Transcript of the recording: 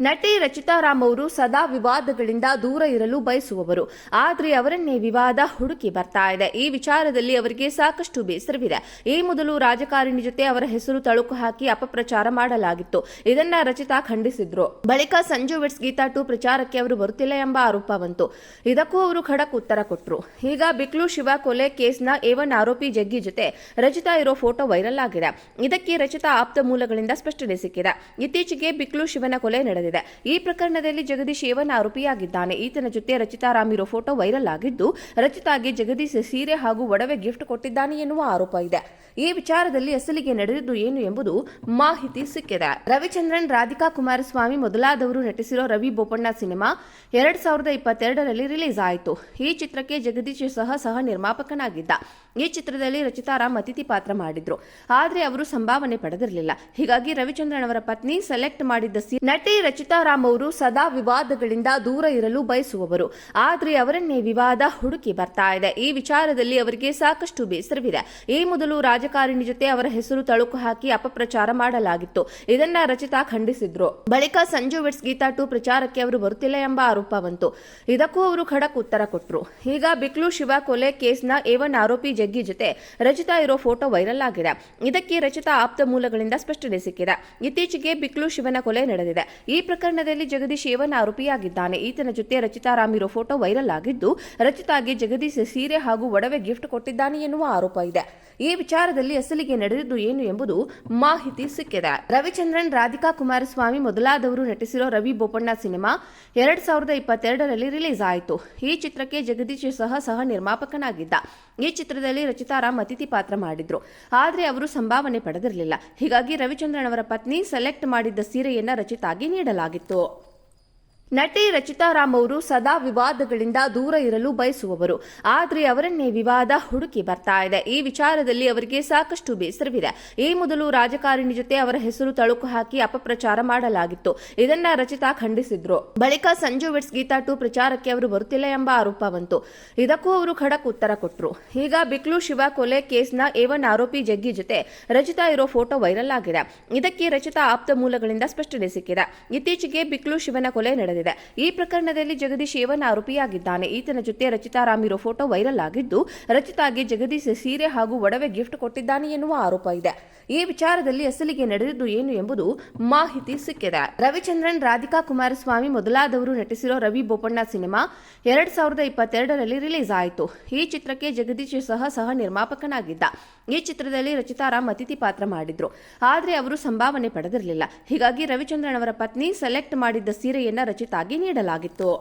ನಟಿ ರಚಿತಾ ರಾಮ್ ಅವರು ಸದಾ ವಿವಾದಗಳಿಂದ ದೂರ ಇರಲು ಬಯಸುವವರು. ಆದರೆ ಅವರನ್ನೇ ವಿವಾದ ಹುಡುಕಿ ಬರ್ತಾ ಇದೆ. ಈ ವಿಚಾರದಲ್ಲಿ ಅವರಿಗೆ ಸಾಕಷ್ಟು ಬೇಸರವಿದೆ. ಈ ಮೊದಲು ರಾಜಕಾರಣಿ ಜೊತೆ ಅವರ ಹೆಸರು ತಳುಕು ಹಾಕಿ ಅಪಪ್ರಚಾರ ಮಾಡಲಾಗಿತ್ತು. ಇದನ್ನ ರಚಿತಾ ಖಂಡಿಸಿದ್ರು. ಬಳಿಕ ಸಂಜು ವೆಟ್ಸ್ ಗೀತಾ 2 ಪ್ರಚಾರಕ್ಕೆ ಅವರು ಬರುತ್ತಿಲ್ಲ ಎಂಬ ಆರೋಪ ಬಂತು. ಇದಕ್ಕೂ ಅವರು ಖಡಕ್ ಉತ್ತರ ಕೊಟ್ಟರು. ಈಗ ಬಿಕ್ಲು ಶಿವ ಕೊಲೆ ಕೇಸ್ನ A1 ಆರೋಪಿ ಜಗ್ಗಿ ಜೊತೆ ರಚಿತಾ ಇರೋ ಫೋಟೋ ವೈರಲ್ ಆಗಿದೆ. ಇದಕ್ಕೆ ರಚಿತಾ ಆಪ್ತ ಮೂಲಗಳಿಂದ ಸ್ಪಷ್ಟನೆ ಸಿಕ್ಕಿದೆ. ಇತ್ತೀಚೆಗೆ ಬಿಕ್ಲು ಶಿವನ ಕೊಲೆ ನಡೆದಿದೆ. ಈ ಪ್ರಕರಣದಲ್ಲಿ ಜಗದೀಶ್ A1 ಆರೋಪಿಯಾಗಿದ್ದಾನೆ. ಈತನ ಜೊತೆ ರಚಿತಾ ರಾಮ್ ಇರೋ ಫೋಟೋ ವೈರಲ್ ಆಗಿದ್ದು, ರಚಿತಾಗೆ ಜಗದೀಶ್ ಸೀರೆ ಹಾಗೂ ಒಡವೆ ಗಿಫ್ಟ್ ಕೊಟ್ಟಿದ್ದಾನೆ ಎನ್ನುವ ಆರೋಪ ಇದೆ. ಈ ವಿಚಾರದಲ್ಲಿ ಅಸಲಿಗೆ ನಡೆದಿದ್ದು ಏನು ಎಂಬುದು ಮಾಹಿತಿ ಸಿಕ್ಕಿದೆ. ರವಿಚಂದ್ರನ್, ರಾಧಿಕಾ ಕುಮಾರಸ್ವಾಮಿ ಮೊದಲಾದವರು ನಟಿಸಿರೋ ರವಿ ಬೋಪಣ್ಣ ಸಿನಿಮಾ 2022ರಲ್ಲಿ ರಿಲೀಸ್ ಆಯಿತು. ಈ ಚಿತ್ರಕ್ಕೆ ಜಗದೀಶ್ ಸಹ ನಿರ್ಮಾಪಕನಾಗಿದ್ದ. ಈ ಚಿತ್ರದಲ್ಲಿ ರಚಿತಾ ರಾಮ್ ಅತಿಥಿ ಪಾತ್ರ ಮಾಡಿದ್ರು. ಆದ್ರೆ ಅವರು ಸಂಭಾವನೆ ಪಡೆದಿರಲಿಲ್ಲ. ಹೀಗಾಗಿ ರವಿಚಂದ್ರನ್ ಅವರ ಪತ್ನಿ ಸೆಲೆಕ್ಟ್ ಮಾಡಿದ್ದ ನಟಿ ರಚಿತಾ ರಾಮ್ ಅವರು ಸದಾ ವಿವಾದಗಳಿಂದ ದೂರ ಇರಲು ಬಯಸುವವರು. ಆದರೆ ಅವರನ್ನೇ ವಿವಾದ ಹುಡುಕಿ ಬರ್ತಾ ಇದೆ. ಈ ವಿಚಾರದಲ್ಲಿ ಅವರಿಗೆ ಸಾಕಷ್ಟು ಬೇಸರವಿದೆ. ಈ ಮೊದಲು ರಾಜಕಾರಣಿ ಜೊತೆ ಅವರ ಹೆಸರು ತಳುಕು ಹಾಕಿ ಅಪಪ್ರಚಾರ ಮಾಡಲಾಗಿತ್ತು. ಇದನ್ನ ರಚಿತಾ ಖಂಡಿಸಿದ್ರು. ಬಳಿಕ ಸಂಜು ವೆಟ್ಸ್ ಗೀತಾ 2 ಪ್ರಚಾರಕ್ಕೆ ಅವರು ಬರುತ್ತಿಲ್ಲ ಎಂಬ ಆರೋಪ ಬಂತು. ಇದಕ್ಕೂ ಅವರು ಖಡಕ್ ಉತ್ತರ ಕೊಟ್ಟರು. ಈಗ ಬಿಕ್ಲು ಶಿವ ಕೊಲೆ ಕೇಸ್ನ A1 ಆರೋಪಿ ಜಗ್ಗಿ ಜೊತೆ ರಚಿತಾ ಇರೋ ಫೋಟೋ ವೈರಲ್ ಆಗಿದೆ. ಇದಕ್ಕೆ ರಚಿತಾ ಆಪ್ತ ಮೂಲಗಳಿಂದ ಸ್ಪಷ್ಟನೆ ಸಿಕ್ಕಿದೆ. ಇತ್ತೀಚೆಗೆ ಬಿಕ್ಲು ಶಿವನ ಕೊಲೆ ನಡೆದಿದೆ. ಈ ಪ್ರಕರಣದಲ್ಲಿ ಜಗದೀಶ್ A1 ಆರೋಪಿಯಾಗಿದ್ದಾನೆ. ಈತನ ಜೊತೆ ರಚಿತಾ ರಾಮ್ ಇರೋ ಫೋಟೋ ವೈರಲ್ ಆಗಿದ್ದು, ರಚಿತಾಗೆ ಜಗದೀಶ್ ಸೀರೆ ಹಾಗೂ ಒಡವೆ ಗಿಫ್ಟ್ ಕೊಟ್ಟಿದ್ದಾನೆ ಎನ್ನುವ ಆರೋಪ ಇದೆ. ಈ ವಿಚಾರದಲ್ಲಿ ಅಸಲಿಗೆ ನಡೆದಿದ್ದು ಏನು ಎಂಬುದು ಮಾಹಿತಿ ಸಿಕ್ಕಿದೆ. ರವಿಚಂದ್ರನ್, ರಾಧಿಕಾ ಕುಮಾರಸ್ವಾಮಿ ಮೊದಲಾದವರು ನಟಿಸಿರೋ ರವಿ ಬೋಪಣ್ಣ ಸಿನಿಮಾ 2022ರಲ್ಲಿ ರಿಲೀಸ್ ಆಯಿತು. ಈ ಚಿತ್ರಕ್ಕೆ ಜಗದೀಶ್ ಸಹ ನಿರ್ಮಾಪಕನಾಗಿದ್ದ. ಈ ಚಿತ್ರದಲ್ಲಿ ರಚಿತಾ ರಾಮ್ ಅತಿಥಿ ಪಾತ್ರ ಮಾಡಿದ್ರು. ಆದರೆ ಅವರು ಸಂಭಾವನೆ ಪಡೆದಿರಲಿಲ್ಲ. ಹೀಗಾಗಿ ರವಿಚಂದ್ರನ್ ಅವರ ಪತ್ನಿ ಸೆಲೆಕ್ಟ್ ಮಾಡಿದ್ದ ಸೀರೆಯನ್ನ ರಚಿತಾಗೆ ನೀಡಲಾಗಿತ್ತು. ನಟಿ ರಚಿತಾ ರಾಮ್ ಅವರು ಸದಾ ವಿವಾದಗಳಿಂದ ದೂರ ಇರಲು ಬಯಸುವವರು. ಆದರೆ ಅವರನ್ನೇ ವಿವಾದ ಹುಡುಕಿ ಬರ್ತಾ ಇದೆ. ಈ ವಿಚಾರದಲ್ಲಿ ಅವರಿಗೆ ಸಾಕಷ್ಟು ಬೇಸರವಿದೆ. ಈ ಮೊದಲು ರಾಜಕಾರಣಿ ಜೊತೆ ಅವರ ಹೆಸರು ತಳುಕು ಹಾಕಿ ಅಪಪ್ರಚಾರ ಮಾಡಲಾಗಿತ್ತು. ಇದನ್ನ ರಚಿತಾ ಖಂಡಿಸಿದ್ರು. ಬಳಿಕ ಸಂಜು ವೆಟ್ಸ್ ಗೀತಾ 2 ಪ್ರಚಾರಕ್ಕೆ ಅವರು ಬರುತ್ತಿಲ್ಲ ಎಂಬ ಆರೋಪ ಬಂತು. ಇದಕ್ಕೂ ಅವರು ಖಡಕ್ ಉತ್ತರ ಕೊಟ್ಟರು. ಈಗ ಬಿಕ್ಲು ಶಿವ ಕೊಲೆ ಕೇಸ್ನ A1 ಆರೋಪಿ ಜಗ್ಗಿ ಜೊತೆ ರಚಿತಾ ಇರೋ ಫೋಟೋ ವೈರಲ್ ಆಗಿದೆ. ಇದಕ್ಕೆ ರಚಿತಾ ಆಪ್ತ ಮೂಲಗಳಿಂದ ಸ್ಪಷ್ಟನೆ ಸಿಕ್ಕಿದೆ. ಇತ್ತೀಚೆಗೆ ಬಿಕ್ಲು ಶಿವನ ಕೊಲೆ ನಡೆದಿದೆ. ಈ ಪ್ರಕರಣದಲ್ಲಿ ಜಗದೀಶ್ A1 ಆರೋಪಿಯಾಗಿದ್ದಾನೆ. ಈತನ ಜೊತೆ ರಚಿತಾ ರಾಮ್ ಇರೋ ಫೋಟೋ ವೈರಲ್ ಆಗಿದ್ದು, ರಚಿತಾಗೆ ಜಗದೀಶ್ ಸೀರೆ ಹಾಗೂ ಒಡವೆ ಗಿಫ್ಟ್ ಕೊಟ್ಟಿದ್ದಾನೆ ಎನ್ನುವ ಆರೋಪ ಇದೆ. ಈ ವಿಚಾರದಲ್ಲಿ ಅಸಲಿಗೆ ನಡೆದಿದ್ದು ಏನು ಎಂಬುದು ಮಾಹಿತಿ ಸಿಕ್ಕಿದೆ. ರವಿಚಂದ್ರನ್, ರಾಧಿಕಾ ಕುಮಾರಸ್ವಾಮಿ ಮೊದಲಾದವರು ನಟಿಸಿರೋ ರವಿ ಬೋಪಣ್ಣ ಸಿನಿಮಾ 2022ರಲ್ಲಿ ರಿಲೀಸ್ ಆಯಿತು. ಈ ಚಿತ್ರಕ್ಕೆ ಜಗದೀಶ್ ಸಹ ನಿರ್ಮಾಪಕನಾಗಿದ್ದ. ಈ ಚಿತ್ರದಲ್ಲಿ ರಚಿತಾ ರಾಮ್ ಅತಿಥಿ ಪಾತ್ರ ಮಾಡಿದ್ರು. ಆದರೆ ಅವರು ಸಂಭಾವನೆ ಪಡೆದಿರಲಿಲ್ಲ. ಹೀಗಾಗಿ ರವಿಚಂದ್ರನ್ ಅವರ ಪತ್ನಿ ಸೆಲೆಕ್ಟ್ ಮಾಡಿದ್ದ ಸೀರೆಯನ್ನ ರಚಿತಾಗೆ ನೀಡಲಾಗಿತ್ತು.